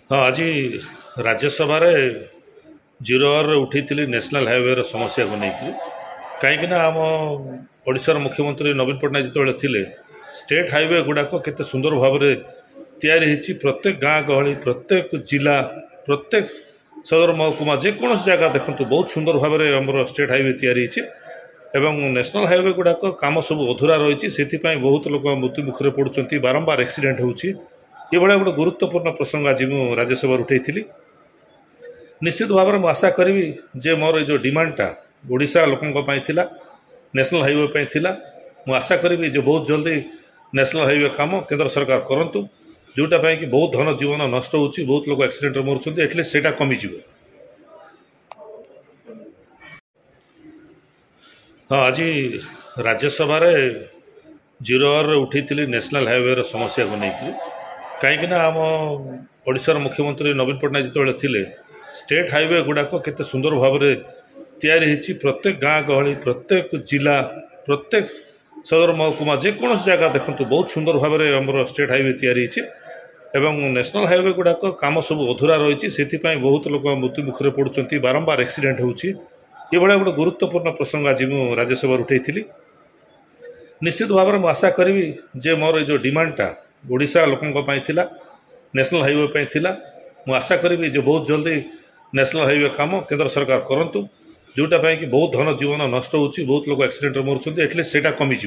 हाँ आज Rajya Sabha zero hour उठी नेशनल हाईवे समस्या को लेकिन कहीं आम ओडिशार मुख्यमंत्री नवीन पट्टनायक जो थे स्टेट हाईवे गुड़ाक केते सुंदर भाव में प्रत्येक गाँ गहली प्रत्येक जिला प्रत्येक सदर महकुमा जेकोसी जगह देखते बहुत सुंदर भाव में आम स्टेट हाईवे या नेशनल हाईवे गुड़ाक काम सब अधूरा रही से बहुत लोग मृत्यु मुखर पड़ुंट बारंबार एक्सीडेंट होची ये भाया गोटे गुरुत्वपूर्ण प्रसंग आज मुझे राज्यसभा उठे निश्चित भाव में आशा करी जे मोर जो डिमांडटा ओडिशा लोकों नेशनल हाईवे थिला मु आशा करी जे बहुत जल्दी नेशनल हाईवे काम केंद्र सरकार करंतु जोटा कि बहुत धन जीवन नष्ट होची बहुत लोग एक्सीडेंट मरुंट एटलिस्ट सेटा कमिज। हाँ आज राज्यसभा जीरो आवर उठी नेशनल हाईवे समस्या को लेकिन कहीं आम ओडिशार मुख्यमंत्री नवीन पट्टनायक जो थे स्टेट हाईवे गुड़ाक केते सुंदर भाव में प्रत्येक गाँ गहली प्रत्येक जिला प्रत्येक सदर महकुमा जेकोसी जगह देखते बहुत सुंदर भाव में आम स्टेट हाईवे या नेशनल हाईवे गुड़ाक काम सब अधूरा रही से बहुत लोग मृत्यु मुखर पड़ुंट बारंबार एक्सीडेंट होची ये भाया गोटे गुरुत्वपूर्ण प्रसंग आज मुझे राज्यसभा उठे निश्चित भाव में आशा करी जे मोर जो डिमांडटा ओडिशा लोकों नेशनल हाईवे थिला मु आशा करी जे बहुत जल्दी नेशनल हाईवे काम केंद्र सरकार करंतु जोटा कि बहुत धन जीवन नष्ट होची बहुत लोग एक्सीडेंट मरुंट एटलिस्ट सेटा कमिज।